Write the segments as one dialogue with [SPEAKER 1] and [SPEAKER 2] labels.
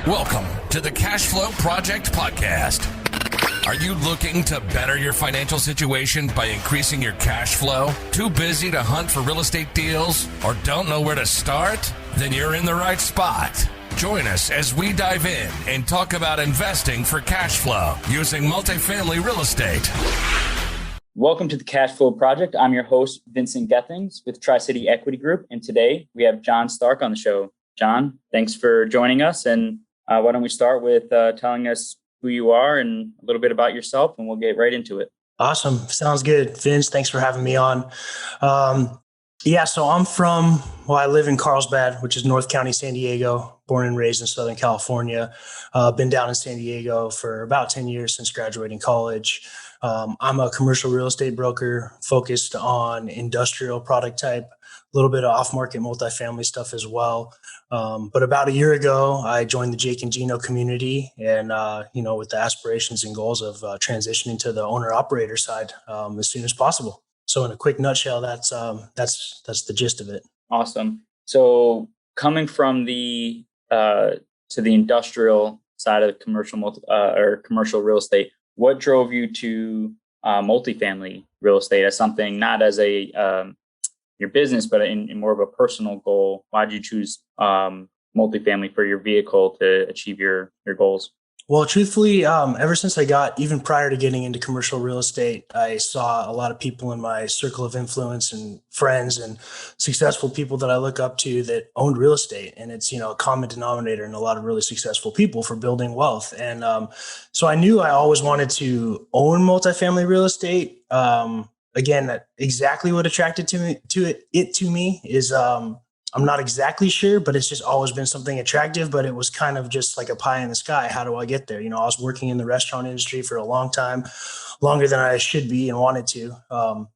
[SPEAKER 1] Welcome to the Cash Flow Project Podcast. Are you looking to better your financial situation by increasing your cash flow? Too busy to hunt for real estate deals or don't know where to start? Then you're in the right spot. Join us as we dive in and talk about investing for cash flow using multifamily real estate.
[SPEAKER 2] Welcome to the Cash Flow Project. I'm your host, Vincent Gethings with Tri-City Equity Group. And today we have Jon Stark on the show. Jon, thanks for joining us. And why don't we start with telling us who you are and a little bit about yourself, and we'll get right into it.
[SPEAKER 3] Awesome. Sounds good. Vince, thanks for having me on. So I live in Carlsbad, which is North County, San Diego, born and raised in Southern California. Been down in San Diego for about 10 years since graduating college. I'm a commercial real estate broker focused on industrial product type, a little bit of off-market multifamily stuff as well. But about a year ago, I joined the Jake and Gino community and, with the aspirations and goals of transitioning to the owner-operator side as soon as possible. So in a quick nutshell, that's the gist of it.
[SPEAKER 2] Awesome. So coming from the to the industrial side of the commercial real estate, what drove you to multifamily real estate as something not as a your business, but in more of a personal goal? Why did you choose multifamily for your vehicle to achieve your goals?
[SPEAKER 3] Well, truthfully, ever since even prior to getting into commercial real estate, I saw a lot of people in my circle of influence and friends and successful people that I look up to that owned real estate. And it's, a common denominator in a lot of really successful people for building wealth. And so I knew I always wanted to own multifamily real estate. Again, exactly what attracted to me is I'm not exactly sure, but it's just always been something attractive, but it was kind of just like a pie in the sky. How do I get there? I was working in the restaurant industry for a long time, longer than I should be and wanted to.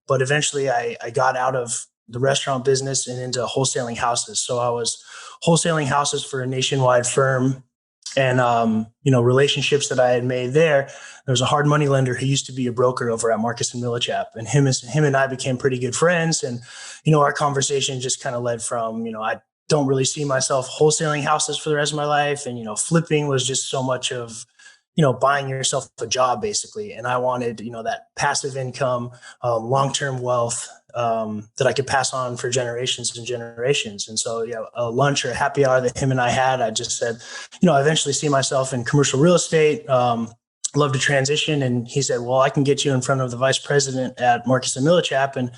[SPEAKER 3] But eventually I got out of the restaurant business and into wholesaling houses. So I was wholesaling houses for a nationwide firm. And, relationships that I had made there was a hard money lender who used to be a broker over at Marcus Millichap, and him and I became pretty good friends. And, our conversation just kind of led from, I don't really see myself wholesaling houses for the rest of my life. And, flipping was just so much of, buying yourself a job basically. And I wanted, that passive income, long-term wealth, that I could pass on for generations and generations. And so, a lunch or a happy hour that him and I had, I just said, I eventually see myself in commercial real estate, love to transition. And he said, well, I can get you in front of the vice president at Marcus Millichap. And,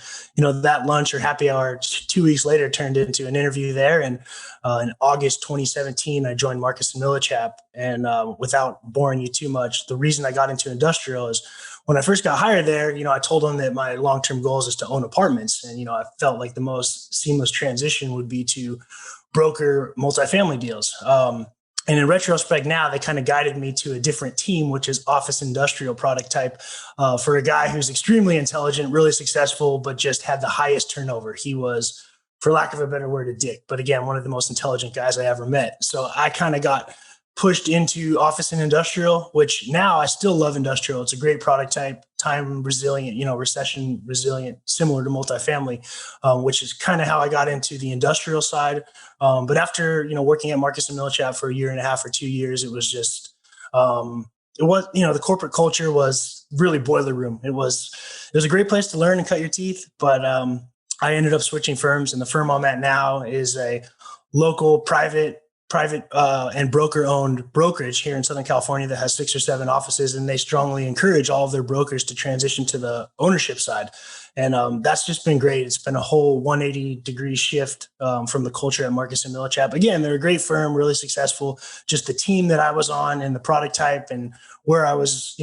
[SPEAKER 3] that lunch or happy hour 2 weeks later turned into an interview there. And in August 2017, I joined Marcus Millichap. And without boring you too much, the reason I got into industrial is when I first got hired there, I told them that my long-term goals is to own apartments. And, I felt like the most seamless transition would be to broker multifamily deals. And in retrospect now, they kind of guided me to a different team, which is office industrial product type, for a guy who's extremely intelligent, really successful, but just had the highest turnover. He was, for lack of a better word, a dick. But again, one of the most intelligent guys I ever met. So I kind of got pushed into office and industrial, which now I still love industrial. It's a great product type, time resilient, recession resilient, similar to multifamily, which is kind of how I got into the industrial side. But after, working at Marcus Millichap for a year and a half or 2 years, it was just, the corporate culture was really boiler room. It was a great place to learn and cut your teeth. But I ended up switching firms, and the firm I'm at now is a local private and broker-owned brokerage here in Southern California that has 6 or 7 offices, and they strongly encourage all of their brokers to transition to the ownership side. And that's just been great. It's been a whole 180-degree shift from the culture at Marcus and Millichap. Again, they're a great firm, really successful. Just the team that I was on and the product type and where I was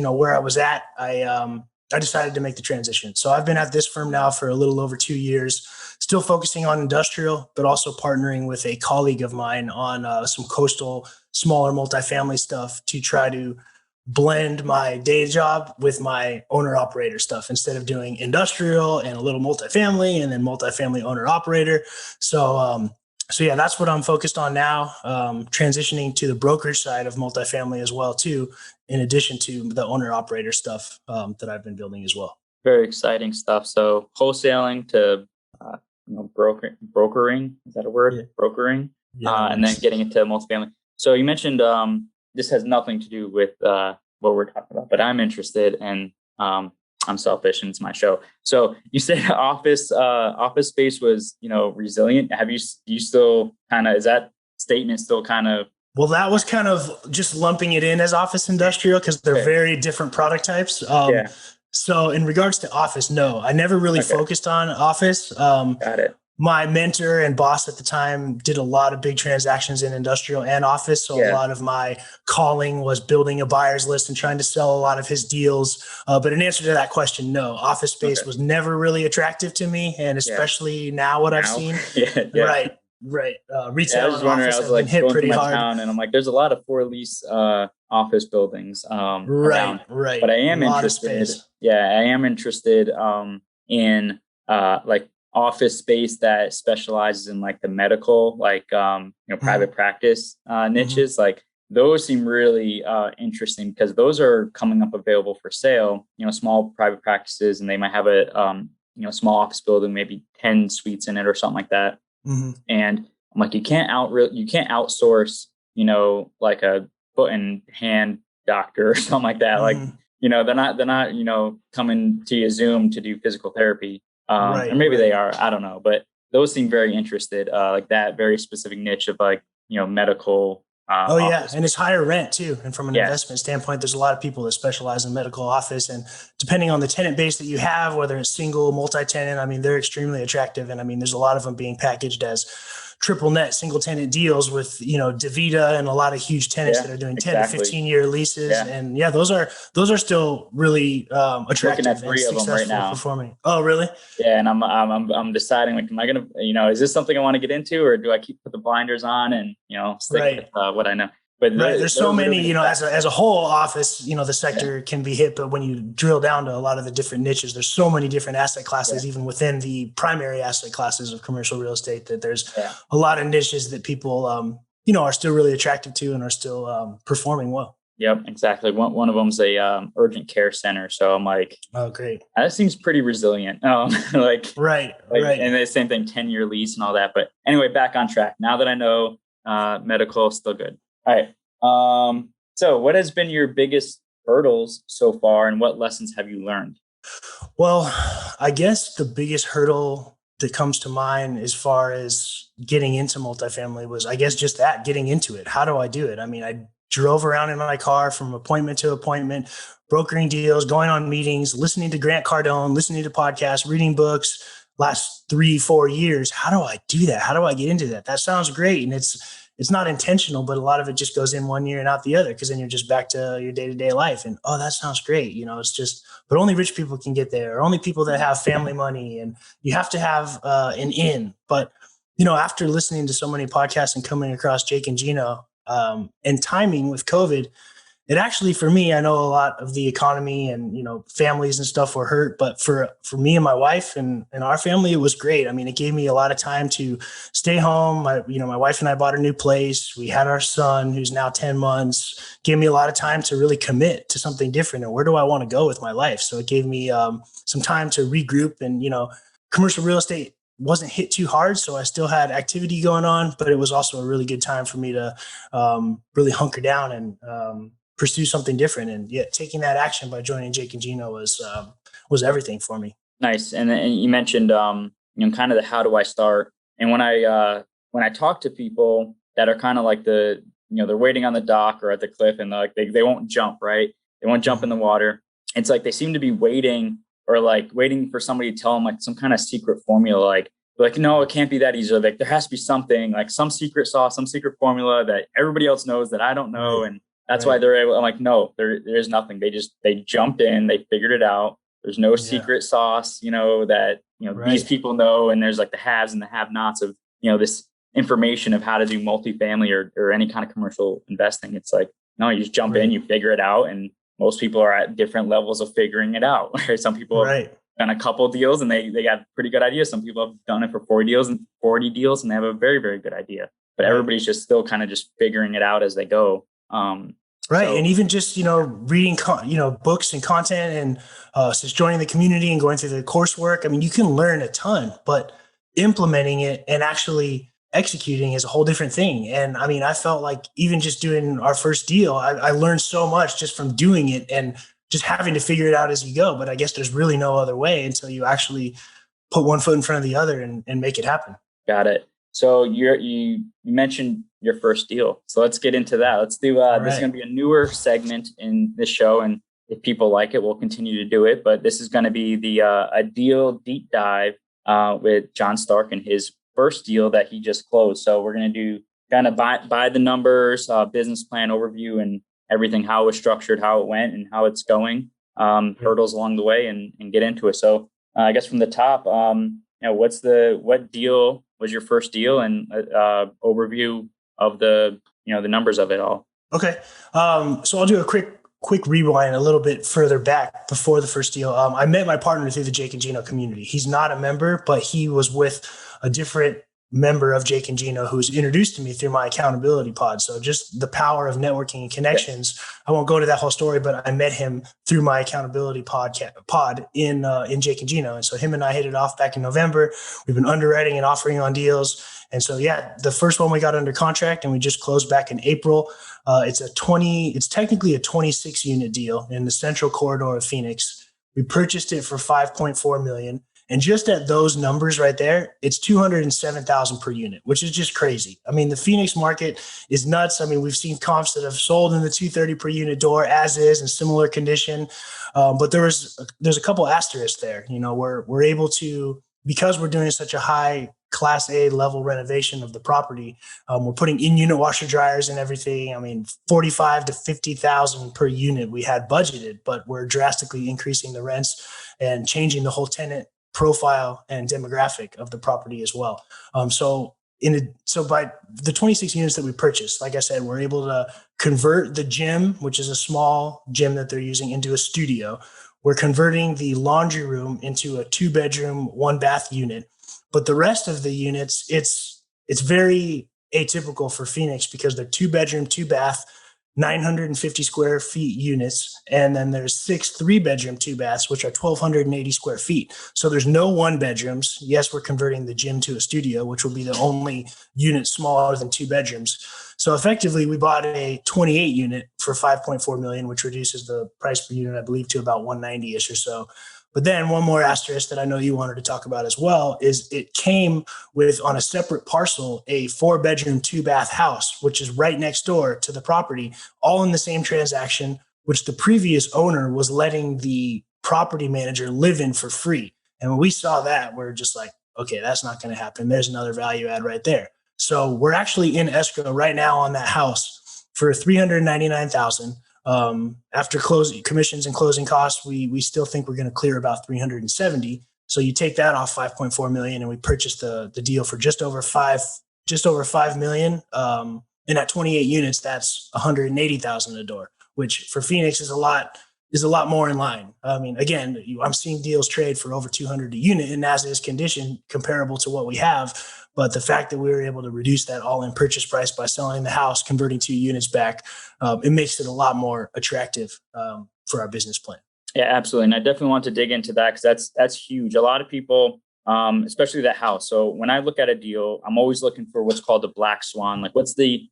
[SPEAKER 3] at, I decided to make the transition. So I've been at this firm now for a little over 2 years, still focusing on industrial, but also partnering with a colleague of mine on some coastal, smaller multifamily stuff to try to blend my day job with my owner operator stuff instead of doing industrial and a little multifamily and then multifamily owner operator. So that's what I'm focused on now, transitioning to the brokerage side of multifamily as well, too, in addition to the owner operator stuff that I've been building as well.
[SPEAKER 2] Very exciting stuff. So wholesaling to brokering, is that a word? Yeah. Brokering, and then getting into multifamily. So you mentioned this has nothing to do with what we're talking about, but I'm interested, and I'm selfish and it's my show. So you said office space was, resilient. You still kind of, is that statement still kind of?
[SPEAKER 3] Well, that was kind of just lumping it in as office industrial because they're very different product types. So in regards to office, no, I never really focused on office.
[SPEAKER 2] Got it.
[SPEAKER 3] My mentor and boss at the time did a lot of big transactions in industrial and office. So a lot of my calling was building a buyer's list and trying to sell a lot of his deals. But in answer to that question, no, office space was never really attractive to me. And especially now what I've seen. Right. Retail.
[SPEAKER 2] I was wondering, I was like hit pretty hard. Town and I'm like, there's a lot of for lease office buildings around.
[SPEAKER 3] Right.
[SPEAKER 2] But I am interested. I am interested in like office space that specializes in like the medical, like private practice niches. Like those seem really interesting because those are coming up available for sale. Small private practices, and they might have a small office building, maybe 10 suites in it or something like that. And I'm like, you can't outsource, like a foot and hand doctor or something like that. Like, they're not, coming to you Zoom to do physical therapy. Or maybe they are, I don't know, but those seem very interested, like that very specific niche of like, medical.
[SPEAKER 3] And it's higher rent too. And from an investment standpoint, there's a lot of people that specialize in medical office, and depending on the tenant base that you have, whether it's single, multi-tenant, I mean, they're extremely attractive. And I mean, there's a lot of them being packaged as triple net single tenant deals with, DaVita and a lot of huge tenants that are doing 10 to 15 year leases. Yeah. And those are still really attractive.
[SPEAKER 2] Looking at 3 of them right now.
[SPEAKER 3] Performing. Oh, really?
[SPEAKER 2] Yeah. And I'm deciding, like, am I going to, is this something I want to get into, or do I put the blinders on and, stick with what I know? But
[SPEAKER 3] there's so many, as a whole office, the sector can be hit, but when you drill down to a lot of the different niches, there's so many different asset classes, even within the primary asset classes of commercial real estate, that there's a lot of niches that people, are still really attractive to and are still performing well.
[SPEAKER 2] Yep, exactly. One of them's a urgent care center. So I'm like,
[SPEAKER 3] oh, great.
[SPEAKER 2] That seems pretty resilient.
[SPEAKER 3] Right.
[SPEAKER 2] And the same thing, 10-year lease and all that. But anyway, back on track. Now that I know medical, still good. All right. So what has been your biggest hurdles so far, and what lessons have you learned?
[SPEAKER 3] Well, I guess the biggest hurdle that comes to mind as far as getting into multifamily was, I guess, just that, getting into it. How do I do it? I mean, I drove around in my car from appointment to appointment, brokering deals, going on meetings, listening to Grant Cardone, listening to podcasts, reading books, last 3-4 years. How do I do that? How do I get into that? That sounds great. And it's not intentional, but a lot of it just goes in one ear and out the other, because then you're just back to your day-to-day life. And, oh, that sounds great. It's just, but only rich people can get there, or only people that have family money, and you have to have an in. But, after listening to so many podcasts and coming across Jake and Gino and timing with COVID, it actually, for me, I know a lot of the economy and, families and stuff were hurt, but for me and my wife and our family, it was great. I mean, it gave me a lot of time to stay home. My wife and I bought a new place. We had our son, who's now 10 months, gave me a lot of time to really commit to something different. And where do I want to go with my life? So it gave me some time to regroup, and, commercial real estate wasn't hit too hard. So I still had activity going on, but it was also a really good time for me to really hunker down and, pursue something different. And yet taking that action by joining Jake and Gino was everything for me.
[SPEAKER 2] Nice. And you mentioned, kind of the, how do I start? And when I talk to people that are kind of like they're waiting on the dock or at the cliff, and they won't jump, right? They won't jump in the water. It's like, they seem to be waiting for somebody to tell them like some kind of secret formula, like, no, it can't be that easy. Like, there has to be something, like some secret sauce, some secret formula that everybody else knows that I don't know. And that's why they're able. I'm like, no, there's nothing. They jumped in, they figured it out. There's no secret sauce, that, these people know. And there's like the haves and the have-nots of, this information of how to do multifamily or any kind of commercial investing. It's like, no, you just jump in, you figure it out. And most people are at different levels of figuring it out. Some people have done a couple of deals and they got pretty good ideas. Some people have done it for 40 deals and they have a very, very good idea. But everybody's just still kind of just figuring it out as they go.
[SPEAKER 3] And even just, reading, books and content, and since joining the community and going through the coursework, I mean, you can learn a ton, but implementing it and actually executing is a whole different thing. And I mean, I felt like even just doing our first deal, I learned so much just from doing it and just having to figure it out as you go. But I guess there's really no other way until you actually put one foot in front of the other and make it happen.
[SPEAKER 2] Got it. So you mentioned your first deal. So let's get into that. Let's do, this is going to be a newer segment in this show. And if people like it, we'll continue to do it. But this is going to be the a deal deep dive with Jon Stark and his first deal that he just closed. So we're going to do kind of by the numbers, business plan overview and everything, how it was structured, how it went and how it's going, hurdles along the way and get into it. So I guess from the top, what deal was your first deal and overview of the numbers of it all?
[SPEAKER 3] Okay. So I'll do a quick rewind a little bit further back before the first deal. I met my partner through the Jake and Gino community. He's not a member, but he was with a different member of Jake and Gino who was introduced to me through my accountability pod. So just the power of networking and connections. Yes. I won't go into that whole story, but I met him through my accountability pod in Jake and Gino. And so him and I hit it off back in November. We've been underwriting and offering on deals. And so, the first one we got under contract and we just closed back in April. It's technically a 26 unit deal in the central corridor of Phoenix. We purchased it for $5.4 million. And just at those numbers right there, it's $207,000 per unit, which is just crazy. I mean, the Phoenix market is nuts. I mean, we've seen comps that have sold in the $230,000 per unit door as is in similar condition. But there's a couple asterisks there. We're able to, because we're doing such a high Class A level renovation of the property, we're putting in-unit washer dryers and everything. I mean, $45,000 to $50,000 per unit we had budgeted, but we're drastically increasing the rents and changing the whole tenant profile and demographic of the property as well. So by the 26 units that we purchased, like I said, we're able to convert the gym, which is a small gym that they're using, into a studio. We're converting the laundry room into a 2-bedroom, 1-bath unit. But the rest of the units, it's very atypical for Phoenix because they're 2-bedroom, 2-bath, 950 square feet units. And then there's 6 3-bedroom, 2-baths, which are 1,280 square feet. So there's no 1-bedrooms. Yes, we're converting the gym to a studio, which will be the only unit smaller than 2 bedrooms. So effectively, we bought a 28 unit for $5.4 million, which reduces the price per unit, I believe, to about $190-ish or so. But then one more asterisk that I know you wanted to talk about as well is it came with, on a separate parcel, a 4-bedroom, 2-bath house, which is right next door to the property, all in the same transaction, which the previous owner was letting the property manager live in for free. And when we saw that, we're just like, okay, that's not going to happen. There's another value add right there. So we're actually in escrow right now on that house for $399,000. After closing commissions and closing costs, we still think we're going to clear about 370. So you take that off 5.4 million and we purchased the deal for just over 5 million. And at 28 units, that's 180,000 a door, which for Phoenix is a lot more in line. I mean, again, I'm seeing deals trade for over 200 a unit in as is condition comparable to what we have. But the fact that we were able to reduce that all-in purchase price by selling the house, converting 2 units back, it makes it a lot more attractive for our business plan.
[SPEAKER 2] Yeah, absolutely. And I definitely want to dig into that because that's huge. A lot of people, especially that house. So when I look at a deal, I'm always looking for what's called a black swan. Like what's the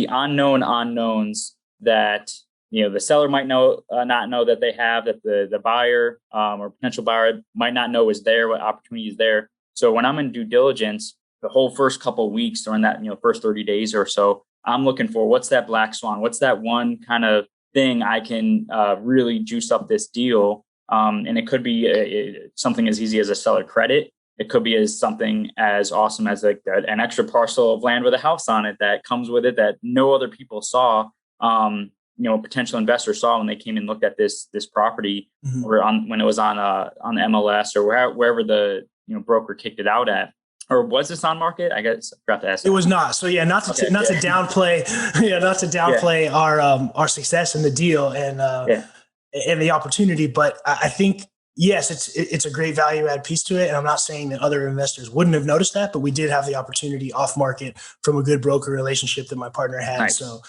[SPEAKER 2] unknown unknowns that the seller might not know that they have, that the buyer or potential buyer might not know is there, what opportunity is there. So when I'm in due diligence, the whole first couple of weeks or in that first 30 days or so, I'm looking for what's that black swan, what's that one kind of thing I can really juice up this deal. And it could be something as easy as a seller credit. It could be as something as awesome as like an extra parcel of land with a house on it that comes with it that no other people saw. Potential investors saw when they came and looked at this property, mm-hmm. or when it was on the MLS or wherever the broker kicked it out at. Or was this on market? I guess I forgot to ask.
[SPEAKER 3] It was not. So yeah, not to downplay our success in the deal and the opportunity, but I think yes, it's a great value add piece to it. And I'm not saying that other investors wouldn't have noticed that, but we did have the opportunity off market from a good broker relationship that my partner had. Nice. So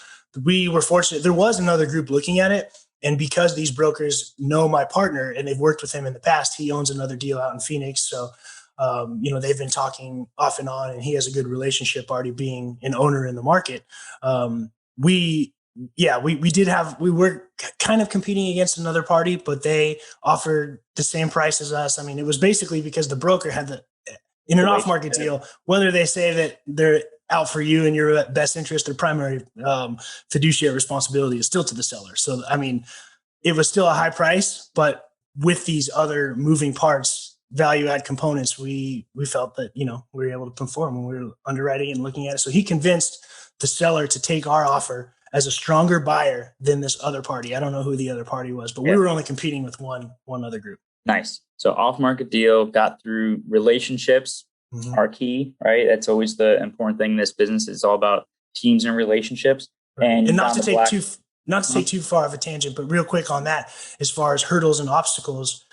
[SPEAKER 3] we were fortunate. There was another group looking at it. And because these brokers know my partner and they've worked with him in the past, he owns another deal out in Phoenix. So They've been talking off and on, and he has a good relationship already being an owner in the market. We were kind of competing against another party, but they offered the same price as us. I mean, it was basically because the broker had in an off-market deal, whether they say that they're out for you and your best interest, their primary fiduciary responsibility is still to the seller. So, I mean, it was still a high price, but with these other moving parts, value add components, we felt that, we were able to perform when we were underwriting and looking at it. So he convinced the seller to take our offer as a stronger buyer than this other party. I don't know who the other party was, but we were only competing with one other group.
[SPEAKER 2] Nice. So off-market deal, got through relationships, are key, right? That's always the important thing in this business. It's all about teams and relationships.
[SPEAKER 3] Right. And not to take too far of a tangent, but real quick on that, as far as hurdles and obstacles,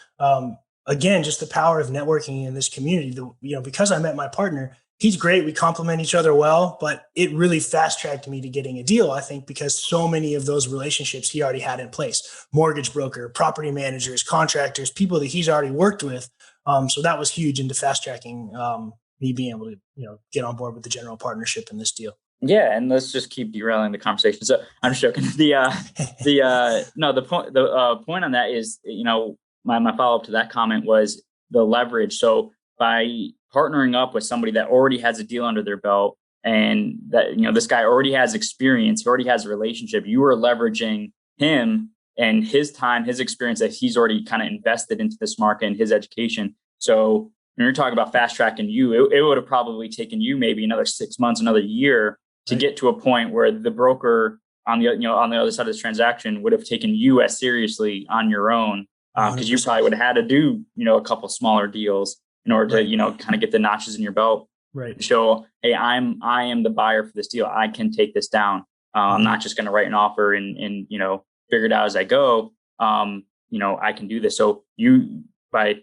[SPEAKER 3] again, just the power of networking in this community. Because I met my partner, he's great. We complement each other well, but it really fast-tracked me to getting a deal, I think, because so many of those relationships he already had in place: mortgage broker, property managers, contractors, people that he's already worked with. So that was huge into fast-tracking me being able to, get on board with the general partnership in this deal.
[SPEAKER 2] Yeah, and let's just keep derailing the conversation. So I'm just joking. The point on that is, my follow-up to that comment was the leverage. So by partnering up with somebody that already has a deal under their belt, and that, this guy already has experience, he already has a relationship, you are leveraging him and his time, his experience that he's already kind of invested into this market and his education. So when you're talking about fast tracking you, it would have probably taken you maybe another 6 months, another year to get to a point where the broker on the other side of this transaction would have taken you as seriously on your own, because you probably would have had to do, a couple smaller deals in order to, kind of get the notches in your belt.
[SPEAKER 3] Right.
[SPEAKER 2] Show, hey, I am the buyer for this deal. I can take this down. I'm not just going to write an offer and figure it out as I go. I can do this. So by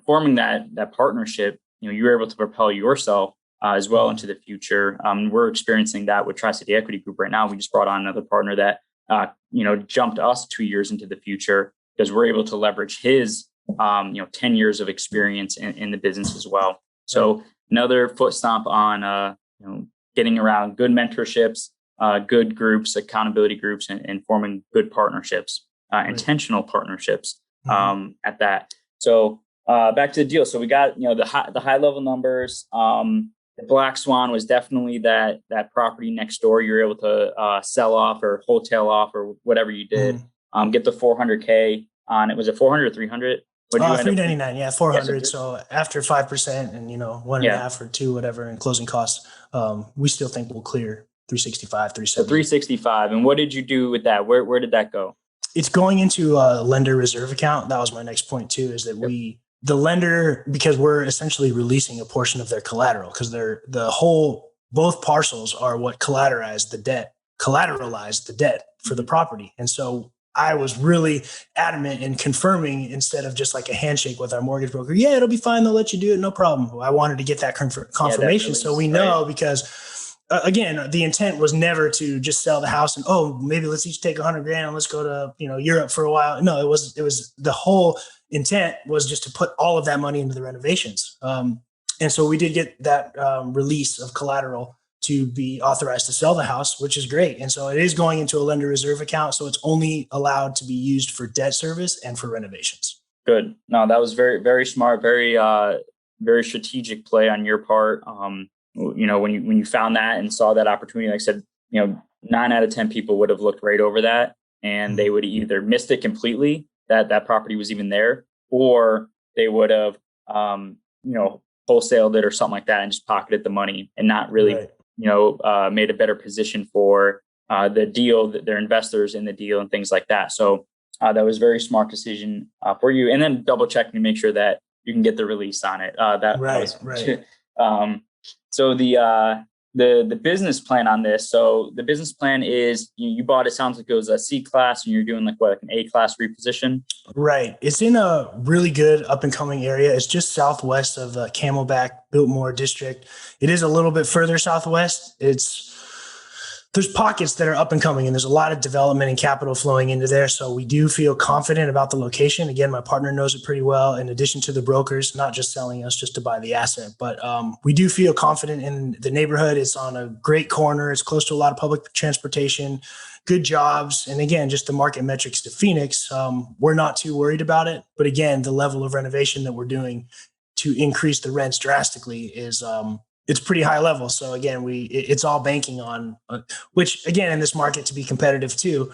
[SPEAKER 2] forming that partnership, you're able to propel yourself as well into the future. We're experiencing that with Tri-City Equity Group right now. We just brought on another partner that jumped us 2 years into the future, because we're able to leverage his 10 years of experience in the business as well. So another foot stomp on getting around good mentorships, good groups, accountability groups, and forming good partnerships, intentional partnerships at that. So back to the deal. So we got the high level numbers. The black swan was definitely that property next door you're able to sell off or wholesale off or whatever you did. Get the $400K on it. Was it 400 or 300?
[SPEAKER 3] $399, yeah, 400. So after 5% and 1.5 or 2, whatever, in closing costs, we still think we'll clear 365, 370.
[SPEAKER 2] So 365. And what did you do with that? Where did that go?
[SPEAKER 3] It's going into a lender reserve account. That was my next point too, is that the lender, because we're essentially releasing a portion of their collateral, because both parcels are what collateralized the debt for the property. And so I was really adamant in confirming, instead of just like a handshake with our mortgage broker. Yeah, it'll be fine. They'll let you do it. No problem. I wanted to get that confirmation. So we know, because again, the intent was never to just sell the house and, maybe let's each take $100,000 and let's go to, Europe for a while. No, it was the whole intent was just to put all of that money into the renovations. And so we did get that release of collateral to be authorized to sell the house, which is great. And so it is going into a lender reserve account. So it's only allowed to be used for debt service and for renovations. Good.
[SPEAKER 2] No, that was very, very smart, very, very strategic play on your part. When you found that and saw that opportunity, like I said, 9 out of 10 people would have looked right over that, and they would either missed it completely, that property was even there, or they would have, wholesaled it or something like that and just pocketed the money and not really, made a better position for the deal, their investors in the deal and things like that. So that was a very smart decision for you. And then double checking to make sure that you can get the release on it. So the business plan on this. So the business plan is you bought, it sounds like it was a C class, and you're doing like an A class reposition.
[SPEAKER 3] Right. It's in a really good up and coming area. It's just southwest of the Camelback Biltmore district. It is a little bit further southwest. It's there's pockets that are up and coming, and there's a lot of development and capital flowing into there. So we do feel confident about the location. Again, my partner knows it pretty well, in addition to the brokers, not just selling us just to buy the asset. But we do feel confident in the neighborhood. It's on a great corner. It's close to a lot of public transportation, good jobs. And again, just the market metrics to Phoenix, we're not too worried about it. But again, the level of renovation that we're doing to increase the rents drastically is it's pretty high level. So again, it's all banking on, which again, in this market to be competitive too,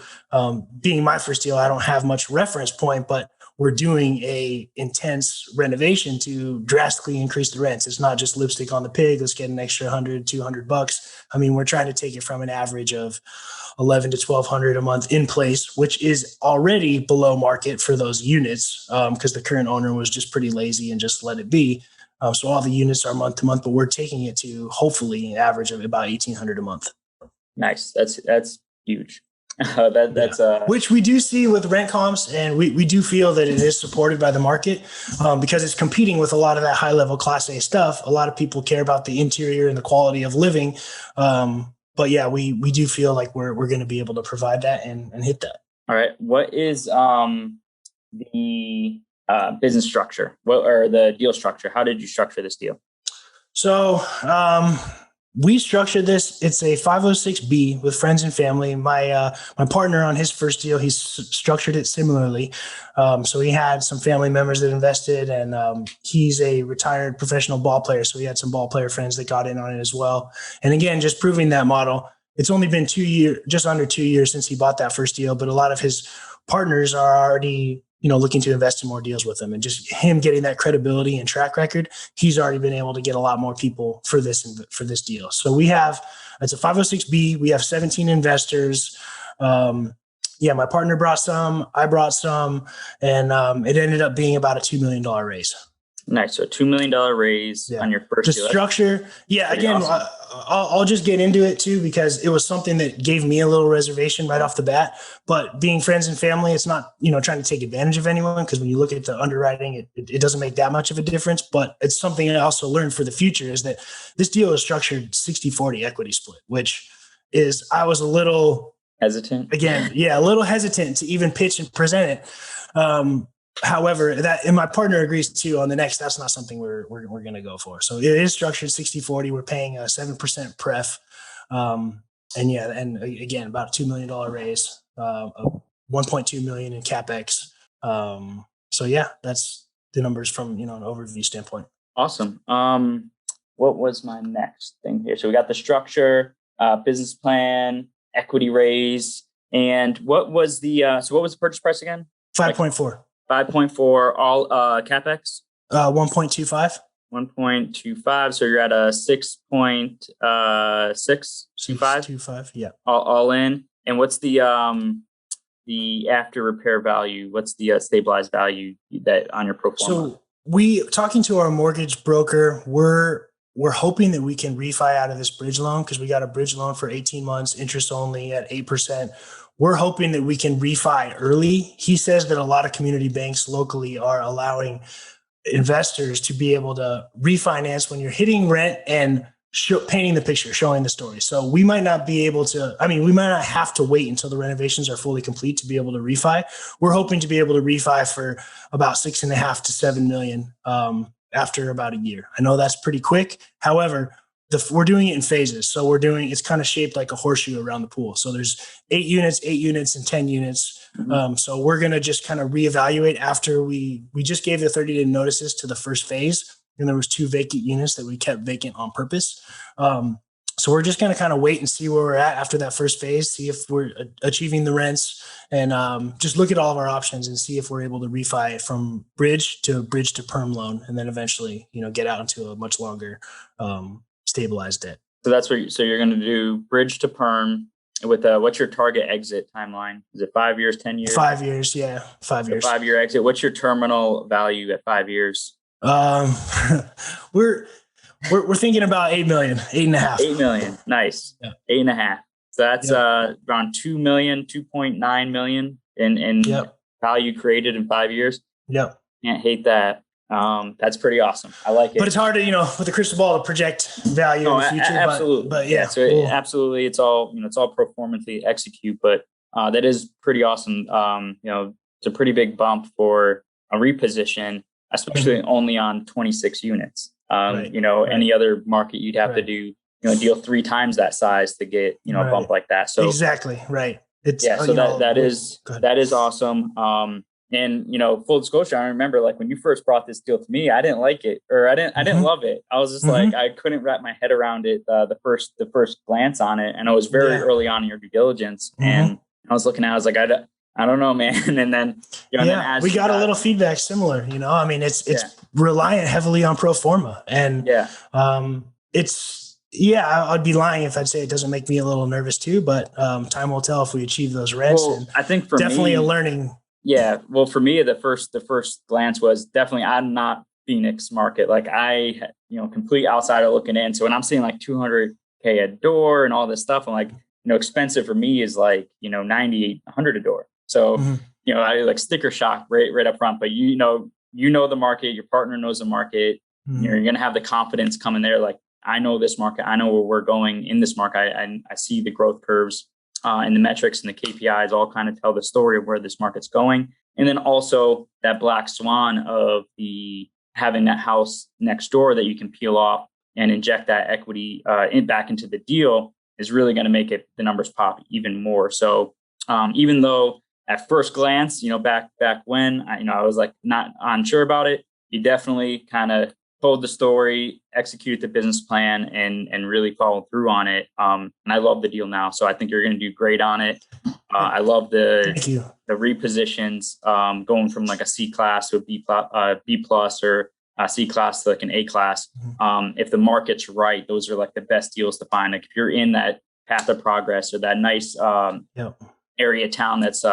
[SPEAKER 3] being my first deal, I don't have much reference point, but we're doing a intense renovation to drastically increase the rents. It's not just lipstick on the pig. Let's get an extra $100-$200. I mean, we're trying to take it from an average of $1,100 to $1,200 a month in place, which is already below market for those units, because the current owner was just pretty lazy and just let it be. So all the units are month to month, but we're taking it to hopefully an average of about $1,800 a month.
[SPEAKER 2] Nice. That's huge.
[SPEAKER 3] Which we do see with rent comps, and we do feel that it is supported by the market because it's competing with a lot of that high level Class A stuff. A lot of people care about the interior and the quality of living. But yeah, we do feel like we're going to be able to provide that and hit that.
[SPEAKER 2] All right. What is the business structure? Or the deal structure? How did you structure this deal?
[SPEAKER 3] So we structured this. It's a 506B with friends and family. My partner on his first deal, he's structured it similarly. So he had some family members that invested, and he's a retired professional ball player. So he had some ball player friends that got in on it as well. And again, just proving that model. It's only been just under 2 years since he bought that first deal, but a lot of his partners are already looking to invest in more deals with him, and just him getting that credibility and track record, he's already been able to get a lot more people for this deal. So it's a 506B. We have 17 investors. My partner brought some, I brought some, and it ended up being about a $2 million raise.
[SPEAKER 2] Nice. So $2 million raise on your first deal.
[SPEAKER 3] The structure. Yeah. Again, awesome. I'll just get into it too, because it was something that gave me a little reservation right off the bat, but being friends and family, it's not, trying to take advantage of anyone. Cause when you look at the underwriting, it doesn't make that much of a difference, but it's something I also learned for the future is that this deal is structured 60-40 equity split, which is, I was a little
[SPEAKER 2] hesitant.
[SPEAKER 3] Again. Yeah. A little hesitant to even pitch and present it. However, and my partner agrees too on the next, that's not something we're going to go for. So it is structured 60-40. We're paying a 7% pref. And again, about a $2 million raise, $1.2 million in CapEx. So yeah, that's the numbers from, an overview standpoint.
[SPEAKER 2] Awesome. What was my next thing here? So we got the structure, business plan, equity raise, and what was the purchase price again?
[SPEAKER 3] 5.4.
[SPEAKER 2] 5.4, all CapEx?
[SPEAKER 3] 1.25.
[SPEAKER 2] 1.25. So you're at a 6.625?
[SPEAKER 3] 6.25, yeah.
[SPEAKER 2] All in. And what's the after repair value? What's the stabilized value that on your pro forma?
[SPEAKER 3] So talking to our mortgage broker, we're hoping that we can refi out of this bridge loan, because we got a bridge loan for 18 months, interest only at 8%. We're hoping that we can refi early. He says that a lot of community banks locally are allowing investors to be able to refinance when you're hitting rent and painting the picture, showing the story. So we might not be able to, we might not have to wait until the renovations are fully complete to be able to refi. We're hoping to be able to refi for about 6.5 to 7 million after about a year. I know that's pretty quick. However, we're doing it in phases. So it's kind of shaped like a horseshoe around the pool. So there's 8 units, and 10 units. Mm-hmm. So we're going to just kind of reevaluate after we just gave the 30-day notices to the first phase. And there was 2 vacant units that we kept vacant on purpose. So we're just going to kind of wait and see where we're at after that first phase, see if we're achieving the rents, and just look at all of our options and see if we're able to refi it from bridge to perm loan, and then eventually, get out into a much longer stabilized debt.
[SPEAKER 2] So that's so you're going to do bridge to perm with what's your target exit timeline? Is it 5 years, 10 years?
[SPEAKER 3] 5 years. Yeah. 5 years.
[SPEAKER 2] 5-year exit. What's your terminal value at 5 years?
[SPEAKER 3] We're thinking about 8 million, 8.5.
[SPEAKER 2] 8 million. Nice. Yeah. 8.5. So that's around 2 million, 2.9 million in value created in 5 years.
[SPEAKER 3] Yep.
[SPEAKER 2] Can't hate that. That's pretty awesome. I like it.
[SPEAKER 3] But it's hard to, with the crystal ball to project value in the future.
[SPEAKER 2] Absolutely.
[SPEAKER 3] But yeah.
[SPEAKER 2] So
[SPEAKER 3] cool.
[SPEAKER 2] absolutely. It's all, it's all pro forma to execute, but that is pretty awesome. It's a pretty big bump for a reposition, especially only on 26 units. Any other market you'd have to do, deal 3 times that size to get, a bump like that. So
[SPEAKER 3] exactly. Right. It's,
[SPEAKER 2] that is awesome. And, full disclosure, I remember like when you first brought this deal to me, I didn't like it, or I didn't love it. I was just like, I couldn't wrap my head around it. The first glance on it. And it was very early on in your due diligence. And I was looking at it, I was like, I don't know, man. And then, and then as
[SPEAKER 3] we got a little feedback similar, it's reliant heavily on pro forma, and I'd be lying if I'd say it doesn't make me a little nervous too, but time will tell if we achieve those rents.
[SPEAKER 2] Well,
[SPEAKER 3] and
[SPEAKER 2] I think for
[SPEAKER 3] definitely
[SPEAKER 2] me,
[SPEAKER 3] a learning.
[SPEAKER 2] Yeah. Well, for me, the first glance was definitely, I'm not Phoenix market. Like I, complete outsider looking in. So when I'm seeing like $200K a door and all this stuff, I'm like, expensive for me is like, 90, 100 a door. So, I like sticker shock right up front, but the market, your partner knows the market, you're going to have the confidence coming there. Like, I know this market, I know where we're going in this market. I see the growth curves and the metrics and the KPIs all kind of tell the story of where this market's going. And then also that black swan of having that house next door that you can peel off and inject that equity back into the deal is really going to make the numbers pop even more. So even though at first glance, back when I was like not unsure about it, you definitely kind of told the story, executed the business plan, and really followed through on it. And I love the deal now, so I think you're going to do great on it. I love the repositions, going from like a C class to a B plus or a C class to like an A class. If the market's right, those are like the best deals to find. Like if you're in that path of progress or that nice area town that's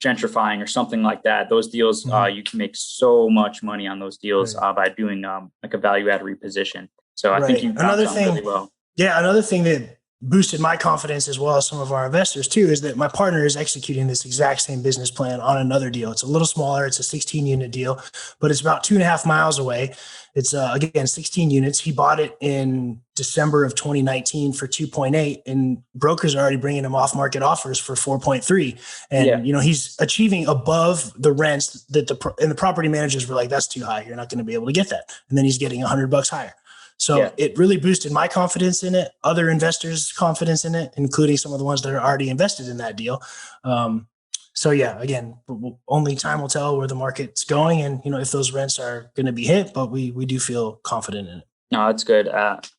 [SPEAKER 2] gentrifying or something like that, those deals you can make so much money on those deals by doing like a value add reposition. So I think you've done really well. Yeah,
[SPEAKER 3] another thing that boosted my confidence as well as some of our investors too is that my partner is executing this exact same business plan on another deal. It's a little smaller. It's a 16 unit deal, but it's about 2.5 miles away. It's again 16 units. He bought it in December of 2019 for 2.8, and brokers are already bringing him off market offers for 4.3. And he's achieving above the rents that the property managers were like, that's too high. You're not going to be able to get that. And then he's getting $100 higher. So it really boosted my confidence in it, other investors' confidence in it, including some of the ones that are already invested in that deal. Again, only time will tell where the market's going and, if those rents are going to be hit, but we do feel confident in it.
[SPEAKER 2] No, that's good.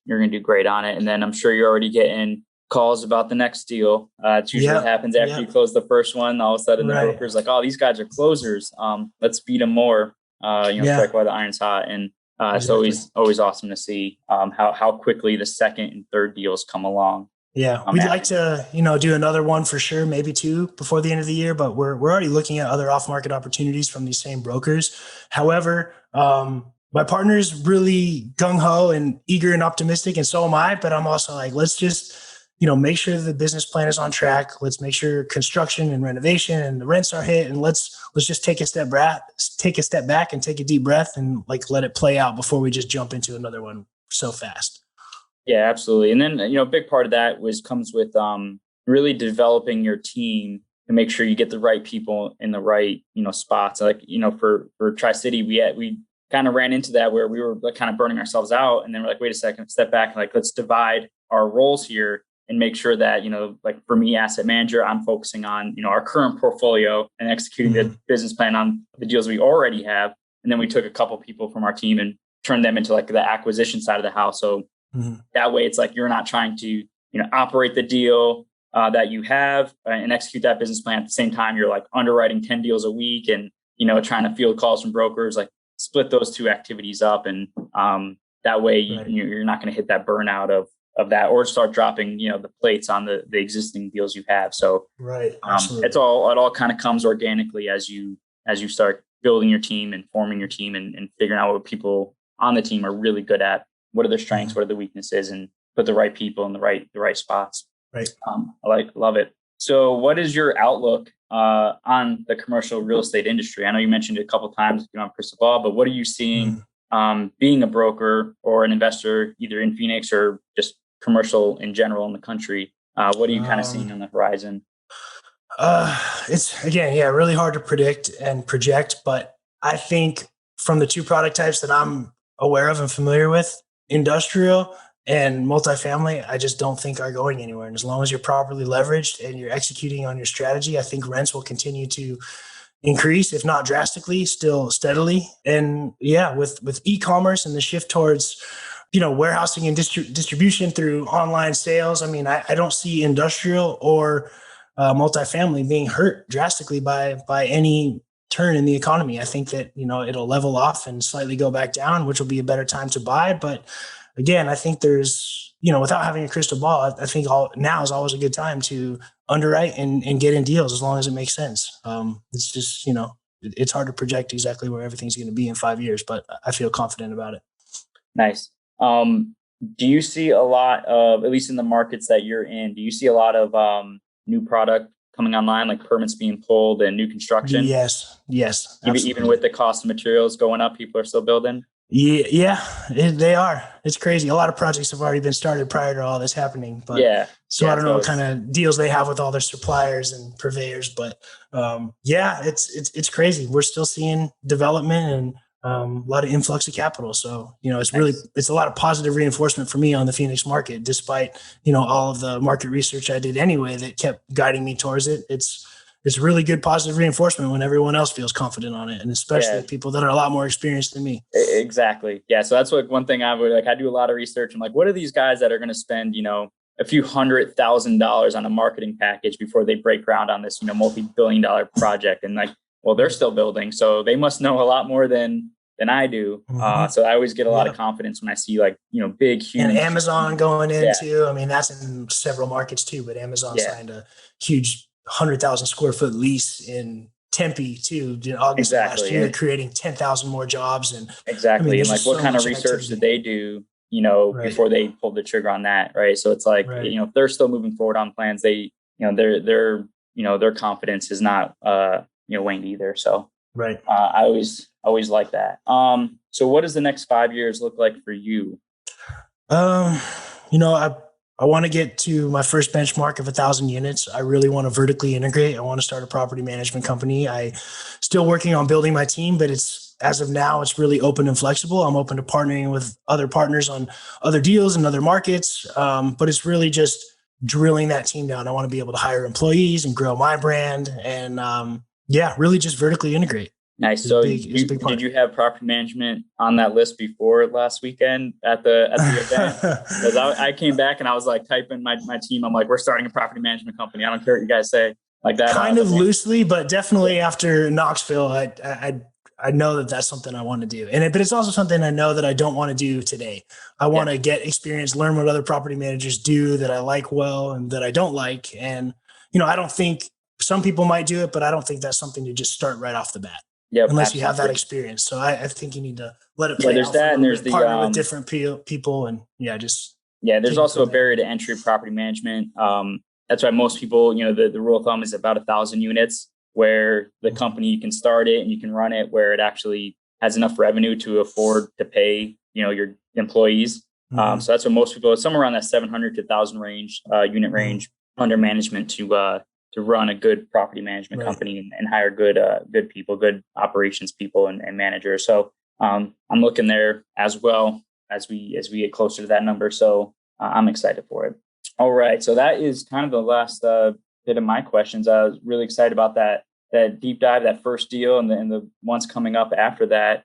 [SPEAKER 2] You're going to do great on it. And then I'm sure you're already getting calls about the next deal. It's usually what happens after you close the first one. All of a sudden the broker's like, oh, these guys are closers. Let's beat them more, strike while the iron's hot. And it's always awesome to see how quickly the second and third deals come along.
[SPEAKER 3] Yeah, we'd like to, do another one for sure, maybe 2 before the end of the year, but we're already looking at other off-market opportunities from these same brokers. However, my partner is really gung-ho and eager and optimistic, and so am I, but I'm also like, let's just, make sure the business plan is on track. Let's make sure construction and renovation and the rents are hit, and let's just take a step back and take a deep breath and like let it play out before we just jump into another one so fast.
[SPEAKER 2] Yeah, absolutely. And then, a big part of that comes with really developing your team to make sure you get the right people in the right, spots. Like, for Tri-City, we kind of ran into that where we were like kind of burning ourselves out. And then we're like, wait a second, step back. And like, let's divide our roles here and make sure that, like for me, asset manager, I'm focusing on, our current portfolio and executing the business plan on the deals we already have. And then we took a couple people from our team and turned them into like the acquisition side of the house. So that way it's like, you're not trying to, operate the deal that you have and execute that business plan. At the same time, you're like underwriting 10 deals a week and, trying to field calls from brokers, like split those two activities up. And that way you're not going to hit that burnout of that or start dropping, the plates on the existing deals you have. So it all kind of comes organically as you start building your team and forming your team and figuring out what people on the team are really good at. What are their strengths? What are the weaknesses? And put the right people in the right spots.
[SPEAKER 3] Right.
[SPEAKER 2] Love it. So what is your outlook on the commercial real estate industry? I know you mentioned it a couple of times, you know, crystal ball, but what are you seeing being a broker or an investor, either in Phoenix or just commercial in general in the country? What are you kind of seeing on the horizon?
[SPEAKER 3] It's again, really hard to predict and project, but I think from the two product types that I'm aware of and familiar with, industrial and multifamily, I just don't think are going anywhere. And as long as you're properly leveraged and you're executing on your strategy, I think rents will continue to increase, if not drastically, still steadily. And with e-commerce and the shift towards, you know, warehousing and distribution through online sales, I mean, I don't see industrial or multifamily being hurt drastically by any turn in the economy. I think that, you know, it'll level off and slightly go back down, which will be a better time to buy. But again, I think there's, you know, without having a crystal ball, I think now is always a good time to underwrite and get in deals as long as it makes sense. It's just, you know, it's hard to project exactly where everything's going to be in 5 years, but I feel confident about it.
[SPEAKER 2] Nice. Do you see a lot of, at least in the markets that you're in, do you see a lot of new product coming online, like permits being pulled and new construction?
[SPEAKER 3] Yes.
[SPEAKER 2] Even with the cost of materials going up, people are still building?
[SPEAKER 3] They are. It's crazy. A lot of projects have already been started prior to all this happening. But I don't know what kind of deals they have with all their suppliers and purveyors. But it's crazy. We're still seeing development and a lot of influx of capital. So, you know, it's a lot of positive reinforcement for me on the Phoenix market, despite, you know, all of the market research I did anyway that kept guiding me towards it. It's really good positive reinforcement when everyone else feels confident on it, and especially people that are a lot more experienced than me.
[SPEAKER 2] Exactly. Yeah. So that's what one thing I do a lot of research. I'm like, what are these guys that are going to spend, you know, a few $100,000 on a marketing package before they break ground on this, you know, multi-billion-dollar project? And like, well, they're still building, so they must know a lot more than I do. So I always get a lot of confidence when I see, like, you know, big, huge.
[SPEAKER 3] And Amazon going in too. I mean, that's in several markets too, but Amazon signed a huge 100,000 square foot lease in Tempe too in August last year, creating 10,000 more jobs. And I mean,
[SPEAKER 2] and like, what kind of research did they do, you know, before they pulled the trigger on that? Right. So it's like, you know, if they're still moving forward on plans, they, you know, their confidence is not, you know, waned either. So, I always like that. So what does the next 5 years look like for you?
[SPEAKER 3] You know, I want to get to my first benchmark of 1,000 units. I really want to vertically integrate. I want to start a property management company. I still working on building my team, but as of now, it's really open and flexible. I'm open to partnering with other partners on other deals in other markets. But it's really just drilling that team down. I want to be able to hire employees and grow my brand and, really just vertically integrate.
[SPEAKER 2] Nice. So did you have property management on that list before last weekend at the event? Because I came back and I was like typing my team. I'm like, we're starting a property management company. I don't care what you guys say, like that.
[SPEAKER 3] Kind of loosely, but definitely after Knoxville, I know that that's something I want to do. But it's also something I know that I don't want to do today. I want to get experience, learn what other property managers do that I like well and that I don't like. And, you know, I don't think some people might do it, but I don't think that's something to just start right off the bat. Unless you have that experience. So I think you need to let it play.
[SPEAKER 2] There's that, and there's
[SPEAKER 3] partner with different people, and
[SPEAKER 2] there's also a barrier to entry property management. That's why most people, you know, the rule of thumb is about 1,000 units, where the company, you can start it and you can run it where it actually has enough revenue to afford to pay, you know, your employees. So that's what most people, it's somewhere around that 700 to 1,000 range, unit range under management to run a good property management company and hire good people, good operations people and managers. So I'm looking there as well as we get closer to that number. So I'm excited for it. All right. So that is kind of the last bit of my questions. I was really excited about that deep dive, that first deal, and the ones coming up after that.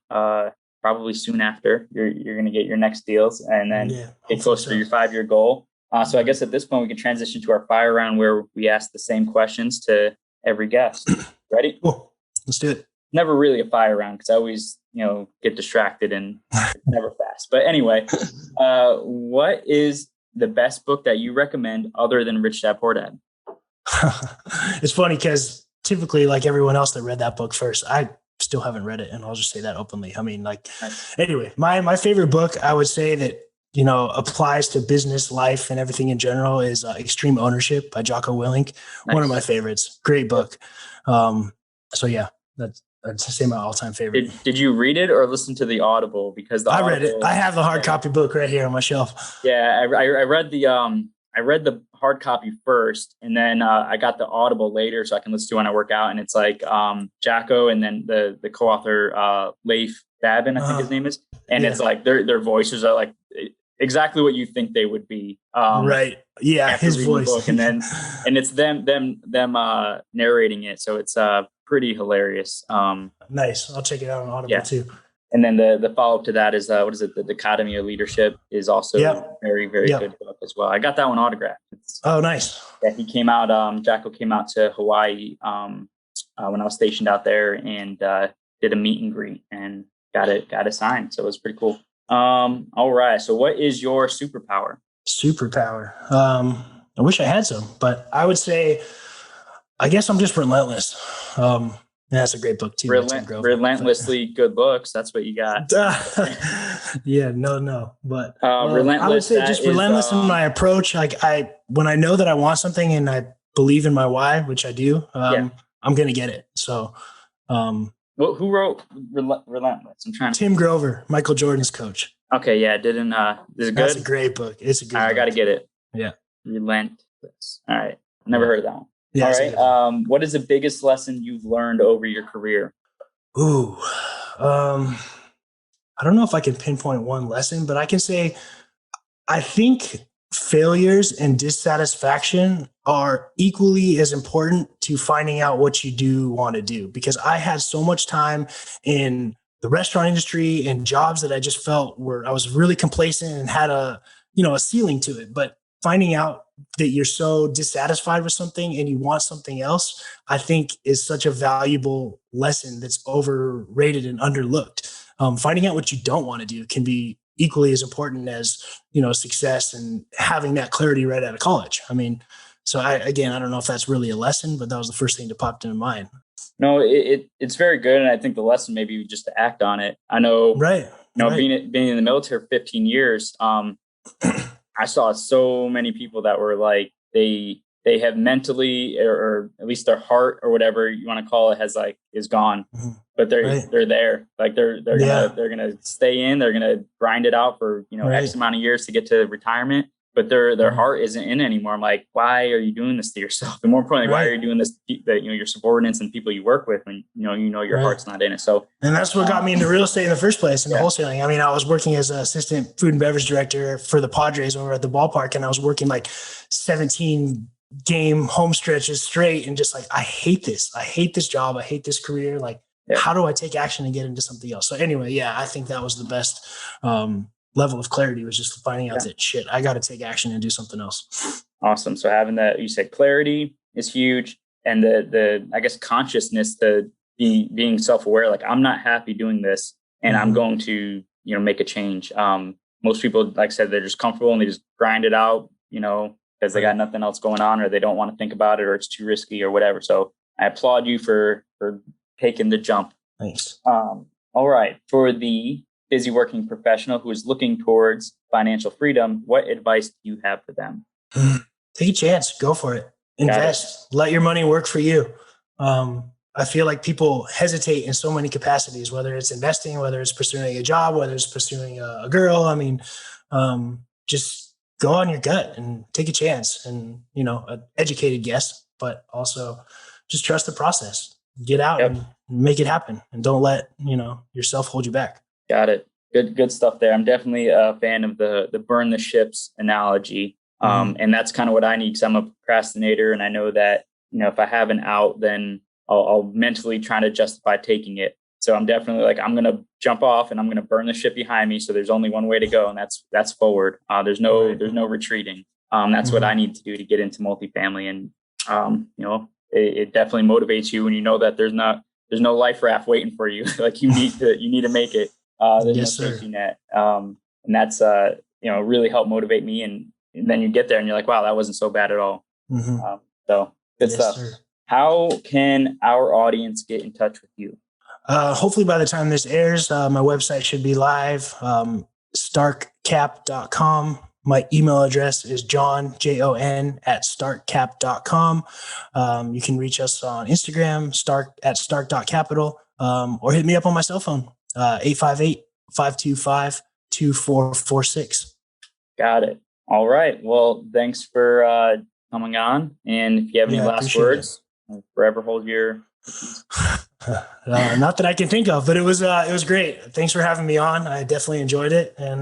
[SPEAKER 2] Probably soon after you're going to get your next deals and then get closer to your 5-year goal. So I guess at this point we can transition to our fire round where we ask the same questions to every guest. Ready?
[SPEAKER 3] Cool. Let's do it.
[SPEAKER 2] Never really a fire round because I always, you know, get distracted and never fast. But anyway, what is the best book that you recommend other than Rich Dad Poor Dad?
[SPEAKER 3] It's funny because typically, like everyone else that read that book first, I still haven't read it, and I'll just say that openly. I mean, anyway, my favorite book, I would say that applies to business life and everything in general is Extreme Ownership by Jocko Willink. Nice. One of my favorites. Great book. So yeah, I'd say my all-time favorite.
[SPEAKER 2] Did you read it or listen to the Audible? Because I read it.
[SPEAKER 3] I have the hard copy book right here on my shelf.
[SPEAKER 2] Yeah, I read the hard copy first, and then I got the Audible later so I can listen to it when I work out. And it's like Jacko and then the co-author Leif Babin, I think his name is. And it's like their voices are like exactly what you think they would be.
[SPEAKER 3] Right. Yeah, his voice.
[SPEAKER 2] And it's them narrating it. So it's pretty hilarious.
[SPEAKER 3] Nice. I'll check it out on Audible too.
[SPEAKER 2] And then the follow-up to that is, what is it? The Dichotomy of Leadership is also very, very good book as well. I got that one autographed.
[SPEAKER 3] Nice.
[SPEAKER 2] Yeah, he came out, Jacko came out to Hawaii when I was stationed out there and did a meet and greet and got it signed. So it was pretty cool. All right. So what is your superpower?
[SPEAKER 3] Superpower. I wish I had some, but I would say, I guess I'm just relentless. That's a great book too.
[SPEAKER 2] Relentlessly good books. That's what you got.
[SPEAKER 3] Yeah, no. But
[SPEAKER 2] relentless.
[SPEAKER 3] I would say just relentless in my approach. Like when I know that I want something and I believe in my why, which I do, I'm going to get it. So,
[SPEAKER 2] who wrote Relentless? I'm trying.
[SPEAKER 3] Tim Grover, Michael Jordan's coach.
[SPEAKER 2] Okay, yeah, is it good?
[SPEAKER 3] That's a great book. It's a good.
[SPEAKER 2] I got to get it.
[SPEAKER 3] Yeah,
[SPEAKER 2] Relentless. All right, never heard of that one.
[SPEAKER 3] Yeah,
[SPEAKER 2] all right. What is the biggest lesson you've learned over your career?
[SPEAKER 3] Ooh, I don't know if I can pinpoint one lesson, but I can say I think failures and dissatisfaction are equally as important to finding out what you do want to do. Because I had so much time in the restaurant industry and jobs that I just felt I was really complacent and had a ceiling to it. But finding out that you're so dissatisfied with something and you want something else, I think is such a valuable lesson that's overrated and underlooked. Finding out what you don't want to do can be equally as important as, success and having that clarity right out of college. I mean, so I don't know if that's really a lesson, but that was the first thing that popped into mind.
[SPEAKER 2] No, it's very good. And I think the lesson maybe just to act on it. I know,
[SPEAKER 3] right.
[SPEAKER 2] Being in the military for 15 years, I saw so many people that were like, they have mentally, or at least their heart or whatever you want to call it is gone, but they're there. Like they're gonna stay in, they're going to grind it out for, X amount of years to get to retirement, but their heart isn't in anymore. I'm like, why are you doing this to yourself? And more importantly, why are you doing this to your subordinates and people you work with when your heart's not in it? So,
[SPEAKER 3] and that's what got me into real estate in the first place, in wholesaling. I mean, I was working as an assistant food and beverage director for the Padres over at the ballpark, and I was working like 17 game home stretches straight, and just like, I hate this job, I hate this career. Like, how do I take action and get into something else? So anyway, I think that was the best level of clarity, was just finding out that shit, I got to take action and do something else.
[SPEAKER 2] Awesome. So having that, you said clarity is huge, and the I guess consciousness to being self-aware. Like, I'm not happy doing this, and I'm going to make a change. Most people, like I said, they're just comfortable and they just grind it out, because they got nothing else going on, or they don't want to think about it, or it's too risky or whatever. So I applaud you for taking the jump.
[SPEAKER 3] Thanks.
[SPEAKER 2] All right. For the busy working professional who is looking towards financial freedom, what advice do you have for them?
[SPEAKER 3] Take a chance. Go for it. Invest. Let your money work for you. I feel like people hesitate in so many capacities, whether it's investing, whether it's pursuing a job, whether it's pursuing a girl. I mean, just go on your gut and take a chance, and, an educated guess, but also just trust the process. Get out and make it happen, and don't let, yourself hold you back. Got it.
[SPEAKER 2] Good stuff there. I'm definitely a fan of the burn the ships analogy. And that's kind of what I need, because I'm a procrastinator, and I know that, if I have an out, then I'll mentally try to justify taking it. So I'm definitely like, I'm going to jump off and I'm going to burn the ship behind me. So there's only one way to go, and that's forward. There's no retreating. That's what I need to do to get into multifamily. And, it definitely motivates you when you know that there's no life raft waiting for you. Like, you need to make it. There's no safety net. And that's, really helped motivate me. And then you get there and you're like, wow, that wasn't so bad at all. So good stuff. Sir. How can our audience get in touch with you?
[SPEAKER 3] Hopefully by the time this airs, my website should be live. starkcap.com. My email address is Jon, Jon, at starkcap.com. You can reach us on Instagram, stark@stark.capital, or hit me up on my cell phone, 858-525-2446.
[SPEAKER 2] Got it. All right. Well, thanks for coming on. And if you have any last words, I'll forever hold your.
[SPEAKER 3] Not that I can think of, but it was great. Thanks for having me on. I definitely enjoyed it, and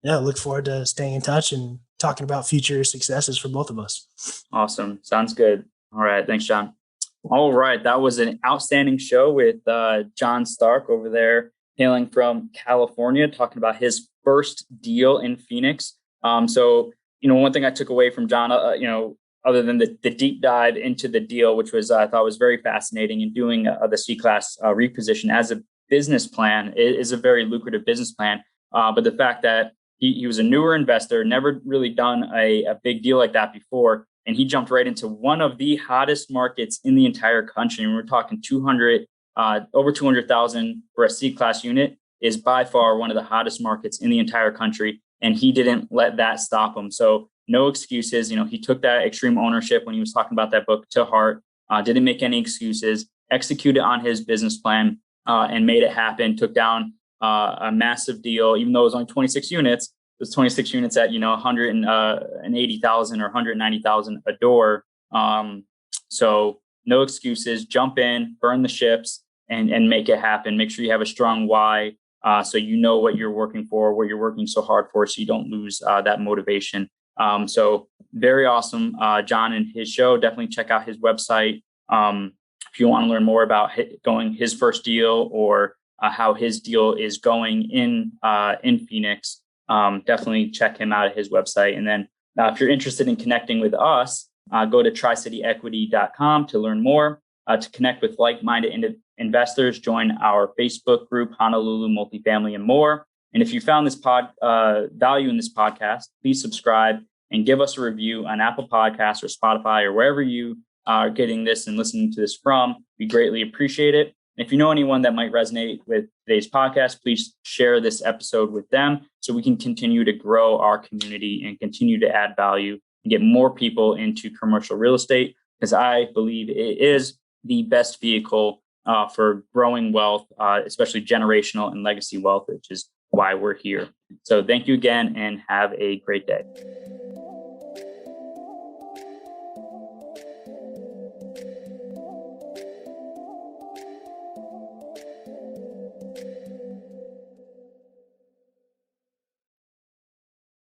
[SPEAKER 3] look forward to staying in touch and talking about future successes for both of us.
[SPEAKER 2] Awesome. Sounds good. All right. Thanks, Jon. All right. That was an outstanding show with Jon Stark over there, hailing from California, talking about his first deal in Phoenix. So, one thing I took away from Jon, other than the deep dive into the deal, which was I thought was very fascinating, and doing the C-class reposition as a business plan is a very lucrative business plan. But the fact that he was a newer investor, never really done a big deal like that before, and he jumped right into one of the hottest markets in the entire country. And we're talking over 200,000 for a C-class unit is by far one of the hottest markets in the entire country. And he didn't let that stop him. So no excuses. He took that extreme ownership when he was talking about that book to heart, didn't make any excuses, executed on his business plan, and made it happen, took down a massive deal. Even though it was only 26 units, it was 26 units at, 180,000 or 190,000 a door. So no excuses, jump in, burn the ships, and make it happen. Make sure you have a strong why, so you know what you're working for, what you're working so hard for, so you don't lose that motivation. So very awesome. Jon and his show, definitely check out his website. If you want to learn more about going his first deal, or how his deal is going in Phoenix, definitely check him out at his website. And then if you're interested in connecting with us, go to tricityequity.com to learn more, to connect with like-minded investors, join our Facebook group, Honolulu Multifamily and More. And if you found this value in this podcast, please subscribe and give us a review on Apple Podcasts or Spotify or wherever you are getting this and listening to this from. We greatly appreciate it. And if you know anyone that might resonate with today's podcast, please share this episode with them so we can continue to grow our community and continue to add value and get more people into commercial real estate, because I believe it is the best vehicle for growing wealth, especially generational and legacy wealth, which is why we're here. So thank you again and have a great day.